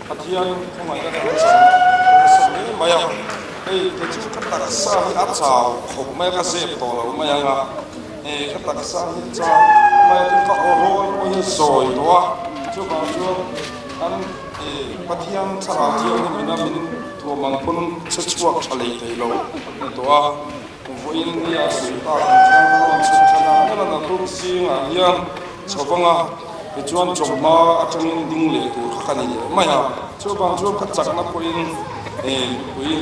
Pathian không ai đã sống đấy mà ya ấy cái chú các đặc sản áp chảo không mấy cái dẹp to là mà ya các đặc sản như cha mà cái các ô lô như sồi đó chú bảo chú anh Pathian chả tiêu thì mình thua mang quân xuất chuộc cho lấy thấy lâu đó với những nhà sử ta trong xuất chana nên là tôi xin anh cho vâng cái chuyện chồng mà trong đinh lệ của các anh ấy mà ya cho bằng cho các chắc là ਕੋਈ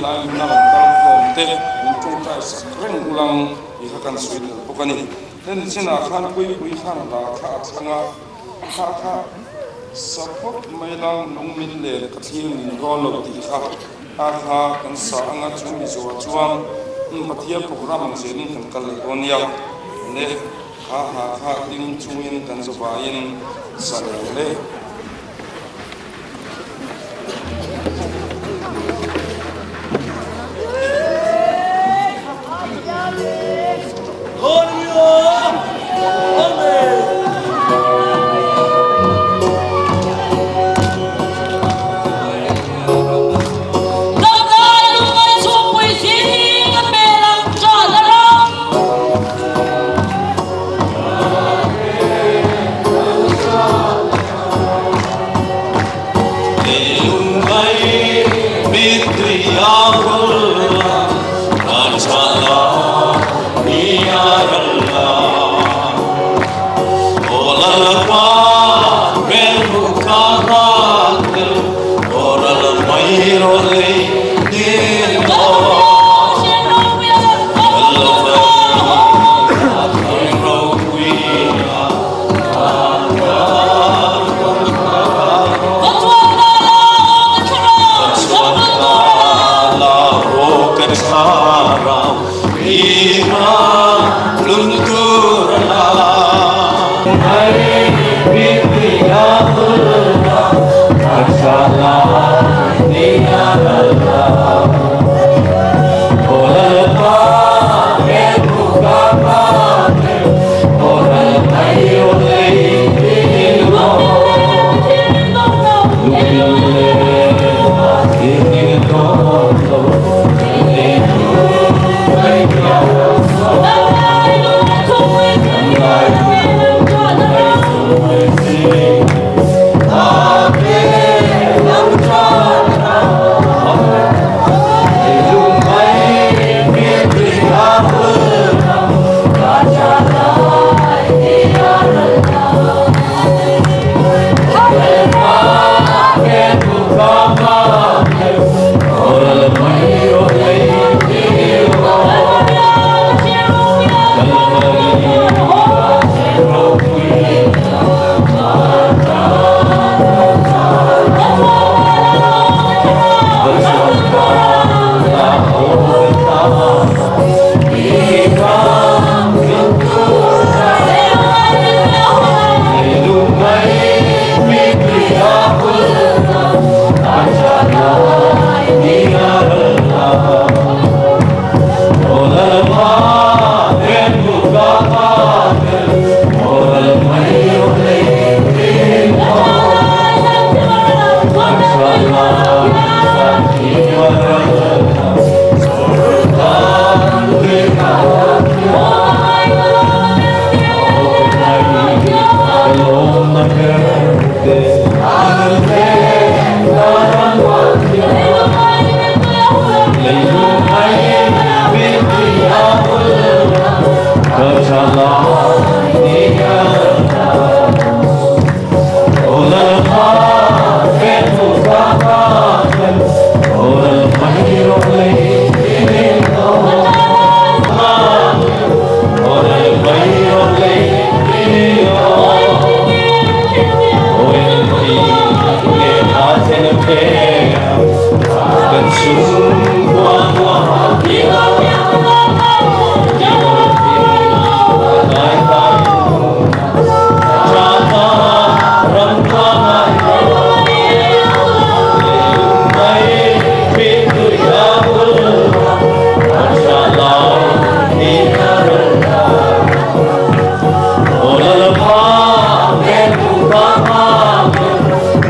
lại nằm trong phòng tê mình trong tay sắc rèn ulang thì các anh suy được bốc anh nên xin là khăn quý khăn là khá support mấy lang nông民lệ các thiên mình gọi là thì khá kan sa anga chung mi zo chuang pathia program ang zen kan kal on ya ne ha ding chungin kan zo ba in sa le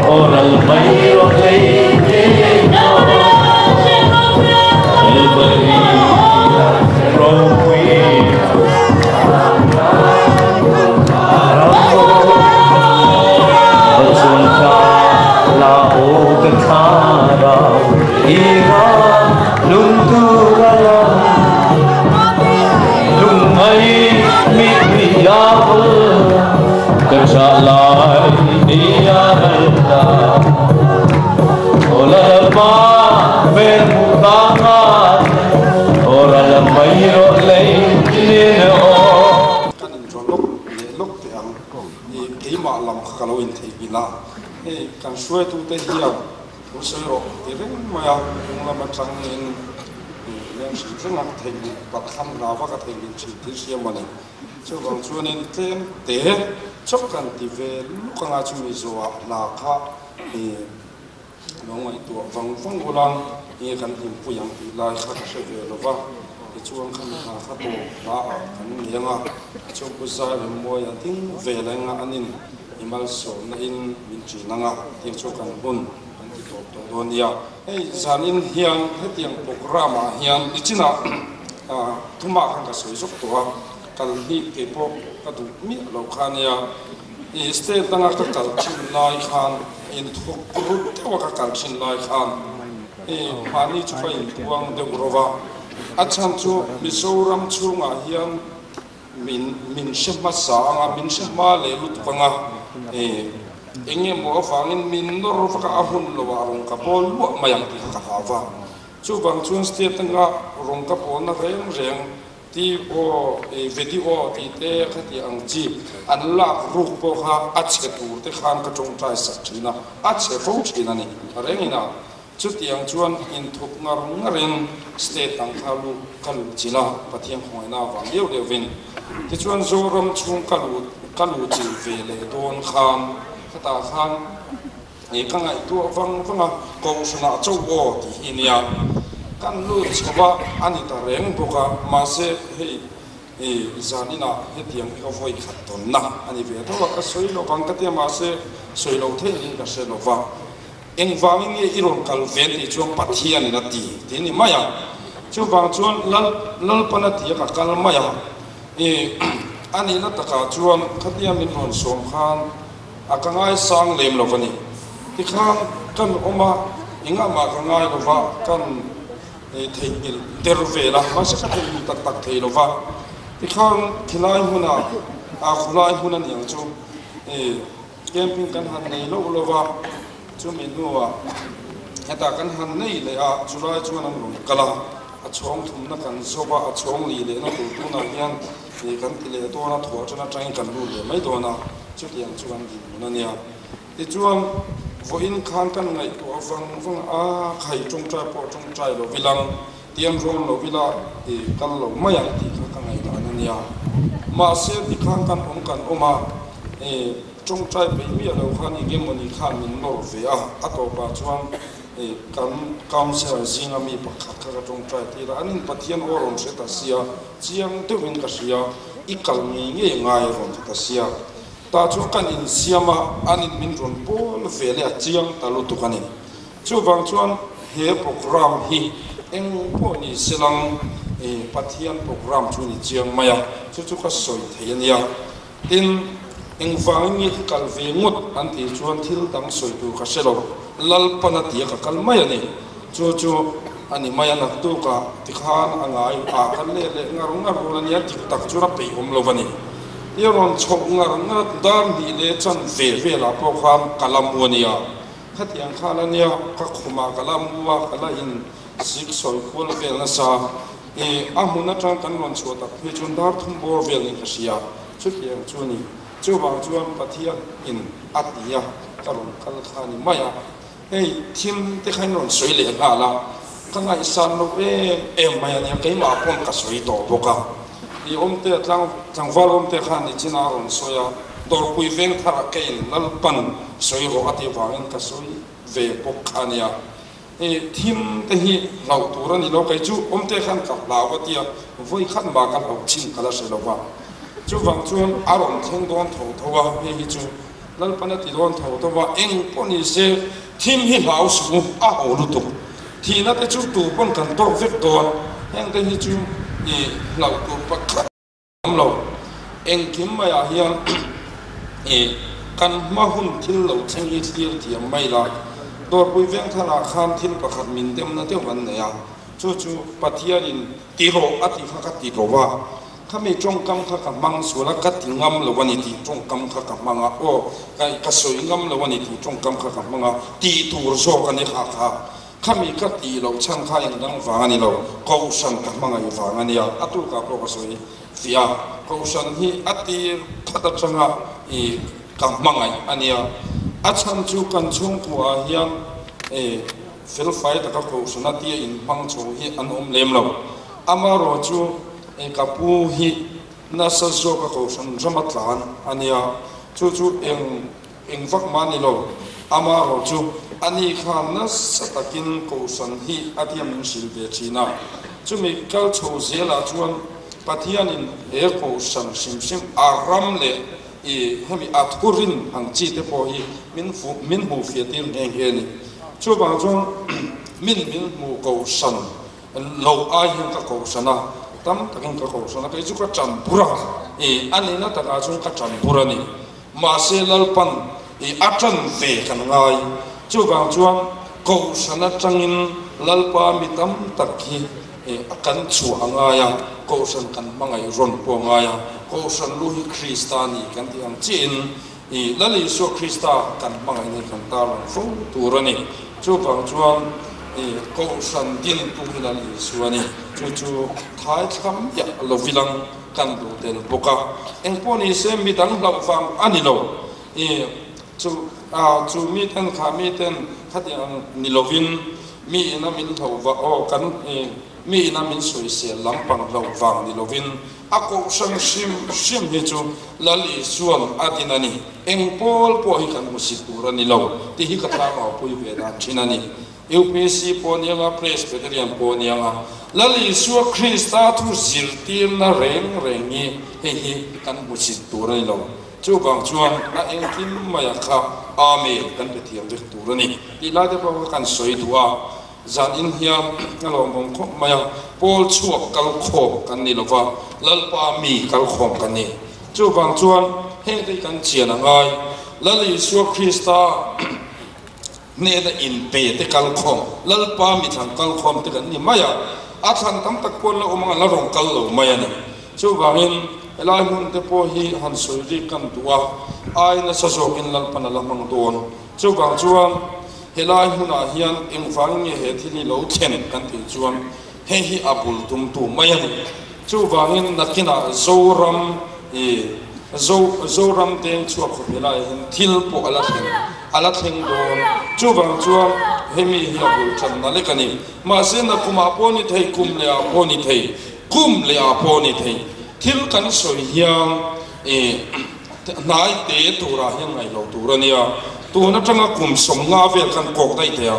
Oral may Salai Niyaranda Olama Bermutanga Oral Mayro Leino Kanin jolok lok te ang keima lam khalawin thei bina kan suai tu te hiam usero tireng maya ngla matang in yang sing thei pat kham na wa ka thei bin chi ti siam mane chu bang chuanin tlen te chok kan ti ve lukanga chu mi zo na kha ngai tu wang ulang kan him puyang ti lai kha se ve lova chuang khan ha kha to ba kan nianga chu ku sa le mo ya ting ve la nga anin imal so na in min chi nanga ti chu kan bun an ti to donia zanin hiang hetiang programa hiang ichina tuma khan ka soi sok to kal hi ke po ka du mi lo khania state tanga ka kal chin lai khan in thuk ru te wa ka kal chin lai khan pani chu pa in tuang de rova acham chu Mizoram chunga hian min shema sa anga min shema le lut panga enge mo fangin min nor ka ahun lo warung ka pol lu mayang ti ka hawa chu bang chun state tanga rong ka pol na reng ti o video ti te khati ang chi an la ruk po kha achhe tu te khan ka tong trai sa thina achhe ro thina ni rengina chu tiang chuan in thup ngarin state tang khalu kalu chila pathiam hoina wa leu de vin ti chuan zoram chung kalu chi ve le don khan khata khan kangai tu wanga ko suna chau o ti hinia kan lu chwa ani ta reng boka ma se hei zanina hetiang ka voi khaton na ani ve to ka soi lo bang ka te ma se soi lo the in ka se lo wa eng wangin ye iron kal ven ti chuan pathian na ti ni maya chu bang chuan lal pana ti ka kal maya ani na taka chuan khatia min ron som khan akangai sang lem lo vani ti khan kan oma inga ma kangai lo wa kan theingil dervela ma se ka thei tak tak thei lo wa ti khan khilai huna khulai huna niang chu camping kan han nei lo wa chu min nuwa heta kan han nei le a chulai chuan an rum kala a chong thum na kan soba a chong li le na tu na hian kan ti le to na tho chana train kan lu le mai do na chu tiang chuan gi na nia ti chuan vo in khan kan ngai to wang a khai chung trai po chung trai lo vilang tiam ron lo vila kan lo mai ti kha ngai da na nia ma se ti khan kan oma chung trai pe mi lo khan i gem moni khan min no ve a to pa chuan kan council zinga mi pakhat ka chung trai ti ra anin pathian oron se ta sia chiang te win ka sia i kal mi nge ngai ron ta sia ta chu kan in siama anin min ron pol ve le chiang ta lu tu kanin chu bang chuan he program hi eng po ni silang pathian program chu ni chiang maya chu ka soi theiania tin eng wangin kal ve ngot an ti chuan thil dang soi tu ka selo lal pana ti ka kal mai ani chu ani maya na tu ka ti khan angai a kan le ngar an ya tik tak chu ra pe om lo vani yeron chok ngar dan di le chan ve la po kham kalam wonia khatiang khalania ka khuma kalam wa kala in sik soi khol ve na sa a huna tang kan lon chu tak phe chun dar thum bor ve ni ka sia chu tiang chu ni chu bang chuan pathian in atia karon kal khani maya thim te khain ron soi le ha la kanga isan lo maya ne ke ma pon ka soi to boka i omte tlang wal omte khan ni china ron soya dor pui veng thara ke lal pan soi ro ati wangin ka soi ve pok khania thim te hi lau turan ni lo kai chu omte khan ka lawa tia voi khan ba ka lo chin kala se lo wa chu wang chuan aron theng don thowa hi chu lal pana ti don thowa eng poni se thim hi lau su a ho lu tu thi na te chu tu pon kan tor vek don heng te hi chu lau tu pakhat am lo eng kim ma ya hian kan ma hun thil lo theng hi thlir ti mai la dor pui veng thara khan thil pakhat min dem na te wan ne ya chu pathian in ti ro ati kha ka ti ro wa khami trong kam kha ka mang sula ka tingam lo wani ti trong kam kha ka manga o ka soi ngam lo wani ti trong kam kha ka manga ti tur zo ka ni kha kha khami ka ti lo chang kha ing dang wa ni lo ko san ka manga i wa ngani ya atu ka ko ka soi fia ko san hi ati thata changa i ka manga ania acham chu kan chung kwa hiam fel fai ta ka ko sanati in pang chu hi an lem lo amaro chu kapu hi nasa zo ka ko san ramatlan ania chu eng vak mani lo amaro chu ani khan na satakin ko san hi atiam sil ve china chu mi kal chho zela chuan pathian in ko san sim aram le hemi atkurin ang chi te po hi min hu fiatir ngeng heni chu ba chuan min mu ko san lo ai hin ka ko sana tam takin ka ko sana kai chu ka champura anina ta ka chu ka champura ni ma se lalpan atan ve kan ngai chu ba chuan ko sana changin lalpa mitam takhi akan chu angaya ko san kan mangai ron po ngaya ko san luhi kristani kan ti ang chin lali so krista kan mangai ni kan tar fu turani chu ba chuan ko san din tu lali suani chu thai kham ya lo vilang kan du del boka engponi se mi dang lam fam ani lo chu mi tan kha mi tan khatiang nilovin mi na min thova o kan mi na min soi se lampang lo wang nilovin ako sang sim he chu lali suan adinani engpol po hi kan musitura ni lo ti hi ka tha ma pui ve na chinani UPC ponianga Presbyterian ponianga lali suwa Krista tu zirtir na rengi he kan musitura ni lo chu bang chuan a engkim maya kha ame kan pe thiam vek turani ti la de pa kan soi duwa zan in hiam alom bom kho maya pol chuak kal kho kan ni lova lalpa mi kal khom kan ni chu bang chuan he dei kan chian angai lali suwa Krista ne da in pe te kal khom lalpa mi thang kal khom te kan ni maya a than tam tak pon la umanga la rong kal lo maya ni chu bangin elai mun te po hi han soi ri kan duwa ai na sa zo in lal pana lamang don chu bang chuan helai huna hian eng wang nge he thili lo chen kan ti chuan he hi abul tum tu mayan chu wangin nakina zoram zoram ten chu ko helai hin thil po ala theng don chu bang chuan hemi hi abul chan na le kani ma se na kuma poni thei kum le a poni thei thil kan soi hiang nai te tura hiang ngai lo turania tu na tanga kum som nga vel kan kok dai te ya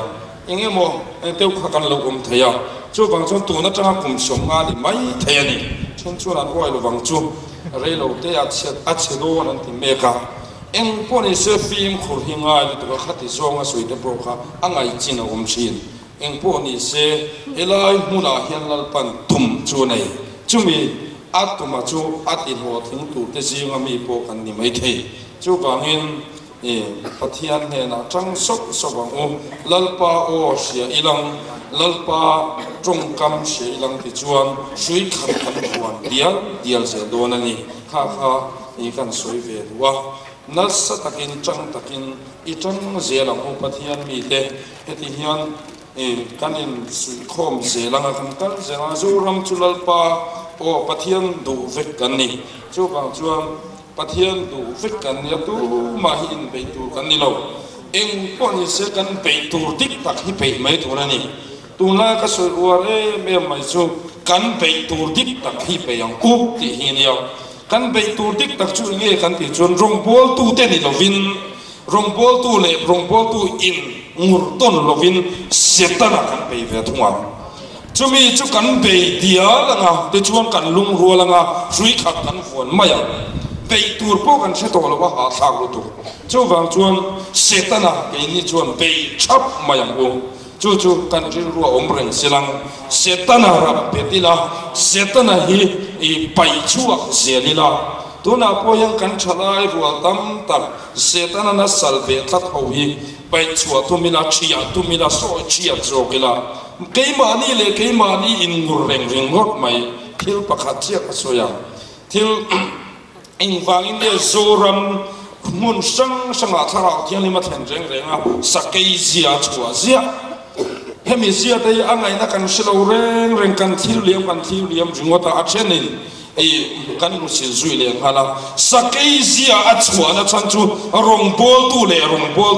enge mo teu kha kan lo theya chu bang chon tu na tanga kum som nga ni mai the ni chon chu ran oi lo bang chu re lo te a che do nan ti meka eng poni se film khur hinga ni to khati zonga soi te pro kha angai china chin eng poni se elai muna hian lal pan tum chu nei chumi atuma chu atin ho thing tu te jinga mi po kan ni mai thei chu bangin pathian he na chang sok sobang o lalpa o sia ilang lalpa trong kam sia ilang ti chuan sui khan huan dial se donani kha i kan soi ve wa nasa takin chang takin i chang zelang o pathian mi te heti hian kanin sui khom zelang kan kal zela zuram chulalpa o pathian du vek kan ni chu bang chuan pathian du vek kan ya tu ma hin be tu kan ni lo eng poni se kan be tu dik tak hi pe mai tu na ni tu na ka so ware me mai chu kan be tu dik tak hi pe yang ku ti hin ya kan be tu dik tak chu nge kan ti chon rong bol tu te ni lo vin rong bol tu in ngur ton lo vin setana kan be ve thunga chumi chu kan be dia langa te chuan kan lung ro langa sui khat kan phone maya be tur po kan se to lo wa ha thak lu tu chu wang chuan setana ke ni chuan be chap maya o chu kan ri ru om reng silang setana ra petila setana hi I pai chuak zelila tuna po yang kan chalai rual tam tak setana na salve tat ho hi pai chua tumila so chia zogila keimani in reng reng ngok mai thil pakhat chia soya til in vangin ye zoram mun sang sanga thara thian lima then reng renga sakei zia chua zia hemi zia dei angai na kan silo reng kan thil liam jingota a chenin kan mu sil zui le hala sakei zia a chua na chan chu rong bol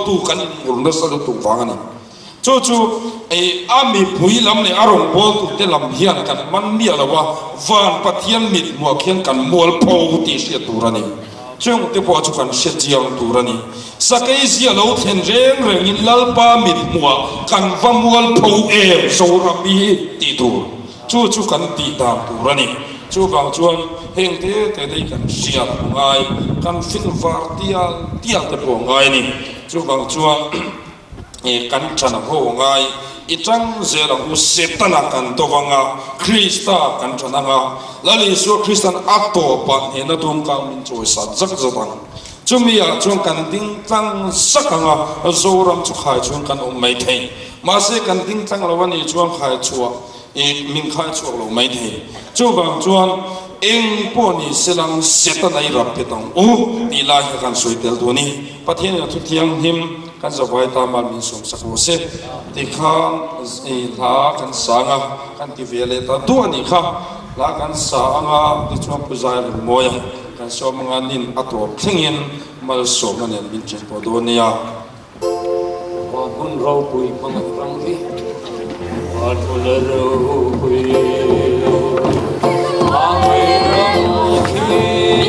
tu kan mur na sa tu wangani chu ami pui lam le arong bol tu te lam hian kan man mi alawa van pathian mit mo khian kan mol pho ti sia turani chung te po chu kan sia jiang turani sakai zia lo then reng in lalpa mit mo kan va mol pho so rabi ti tu chu kan ti ta turani chu bang chuan heng te dei kan sia ngai kan fin var tia te po ngai ni chu bang chuan kan chana ho ngai itang zela hu setana kan tovanga krista kan chana nga lali so kristan ato pa hena dum ka min choi sa zak zatang chumia chung kan ding tang sakanga zoram chu khai chung kan mai thei ma se kan ding tang lawani chuang khai chua min khai chu lo mai thei chu bang chuan eng po ni selang setana I rap petang ni la kan soitel do ni pathian thu thiang him kan zawai ta mal min som sakho se ti khang la kan sanga kan ti vele ta du ani kha la kan sa anga ti chuan puzai moya kan so manga nin ato thingin mal so manen min chen po do nia wa bun ro pui pang rang vi wa thul ro pui ai ro ki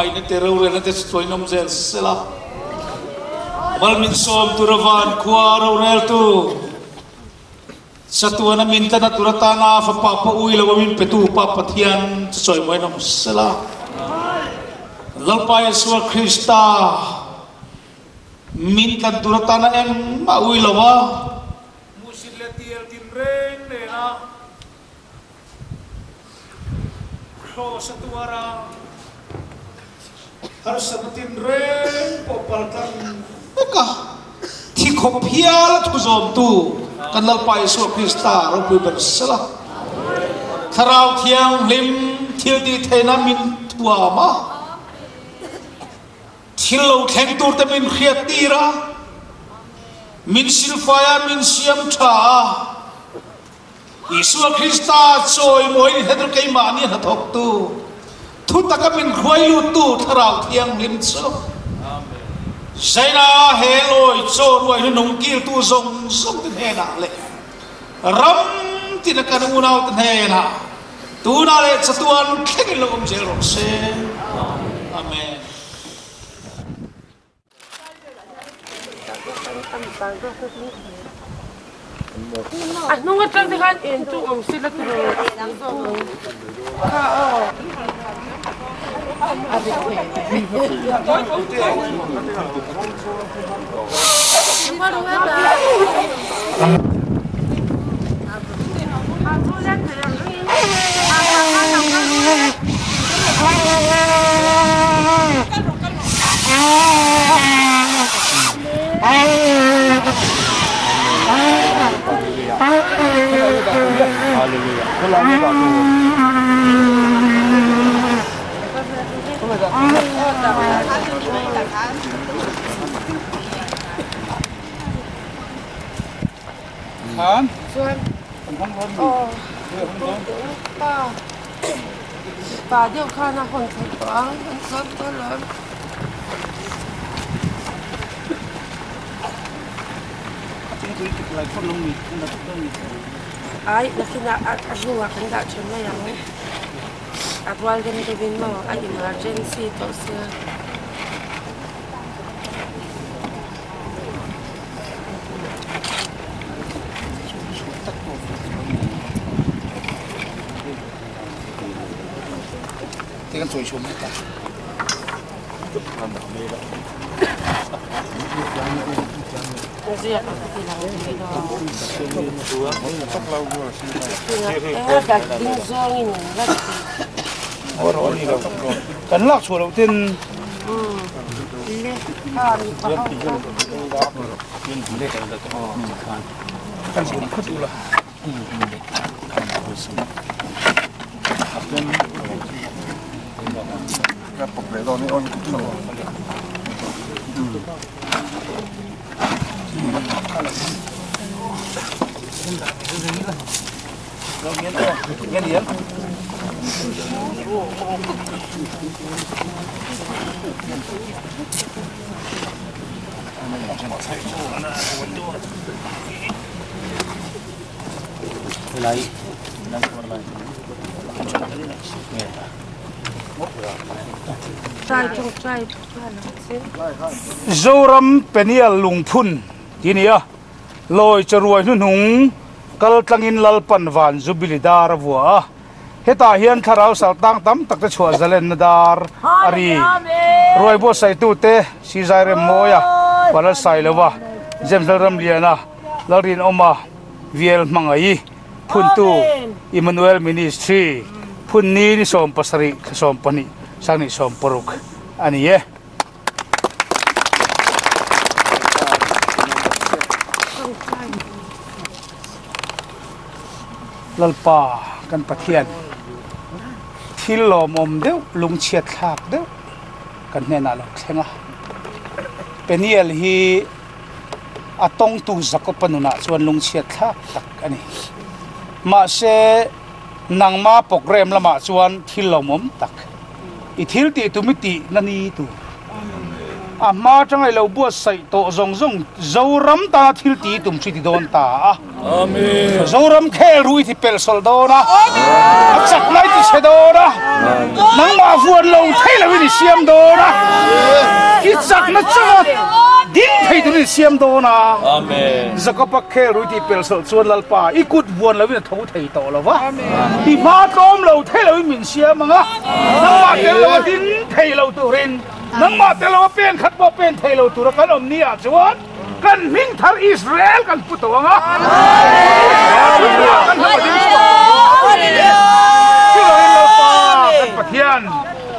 mai na te rau na te stoi nom zel sela mal min som tu ravan kwa rau rel tu satu na min ta na turatana fa pa pa ui la min petu pa pathian stoi moi nom sela lalpa Yesus Krista min ta turatana em ma ui lawa musil letiel tin reng ne na satu orang harus sebutin reng popalkan maka tikopial tu zom tu kenal pai Yesus Krista robu bersalah tharau tiang lim til di thena min tua ma thilo theng tur te min khiatira min silfaya min siam tha Yesus Krista joy moi hedr kai mani hathok tu thu takamin khoi lu tu tharau thiang lim chu amen zaina heloi cho ruai nong kil tu zong zong tin he na le ram tin kan unau tin he na tu na le chatuan kheng lo om jel rom se amen nung at lang dikan into sila tuloy Kan? Bà đều khăn là hồn thật quá, rất tốt lắm. Ay, nakina at ajuwa kan da chuma yang. At wal dem de bin mo ay emergency to siya. Tingnan soy chuma ta. Kasi ako kailangan dito. Dagding zongin Oro ni daw. Kan lak chua daw tin. Ile kami pa. Kan sini khutula. Kapok le do ni on kutu no. Zoram penial lungphun tinia loi charuai nu nung kal tlangin lalpan van zubilidar wa heta hian tharau saltang tam takta chua zalen nadar ari roi bo sai tu te si zaire moya wala sai lewa zemzaram liana larin oma viel mangai phuntu Emmanuel Ministry phunni ni som pasari som pani sangni som poruk ani ye lalpa kan pathian thil lom om deuh lung chiat thak deuh kan hena lo thlenga penial hi atong tu zakopanuna chuan lung chiat thak tak ani ma se nangma program lama chuan thil lom om tak i thil ti tumiti nani tu amma changai lo bu sai to zong zong zoram ta thil ti tum chi ti don ta amen zoram khel rui thi pel sol dona amen chak lai ti เชโดนะนังมาฟวนเราเทลวินิเซียมโดนะกิจักนัดจังดิ้นให้ตัวนี้เซียมโดนะอาเมนจะก็ปักแค่รู้ที่เปลสส่วนลลปาอีกุดวนแล้ววินาทูเทโตแล้ววะที่มาตอมเราเทลวิมินเซียมังอะนังมาเทลวดิ้นเทเราตัวรินนังมาเทลวเป็นขัดว่าเป็นเทเราตัวกันอมนี่อาจวนกันมิงทาร์อิสราเอลกันพุทธวังอะกันทำดิ้นที่เราเห็นเราปากันปะเทียน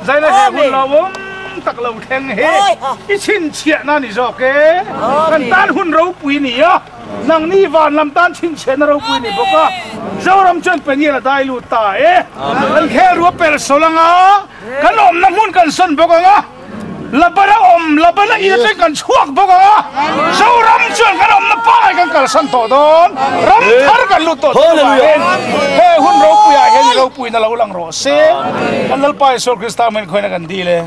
ใจละแห่หุ่นเราวงตักเราแข่งเฮอีชินเชียนั่นนี่จอกเกกันต้านหุ่นเราปุยนี่อะนังนี่วานลำต้านชินเชียนเราปุยนี่บอกว่าเจ้ารำจนเป็นยังไงได้ลูตากันแค่รู้เป็นสลังอ่ะกันอมน้ำมันกันสันบอกว่าลับบ้าอมลับบ้าอีเด็กกันช่วงบอกว่าเจ้ารำจนกันอมน้ำป้ายกันกันสันโตดอนรำทาร์กันลูตโตเฮ้หุ่นเราปุยเห็นเราปุยนั่นเราลังรอเซ่กันลัลปายโซคริสต์มันคอยนักกันดีเลย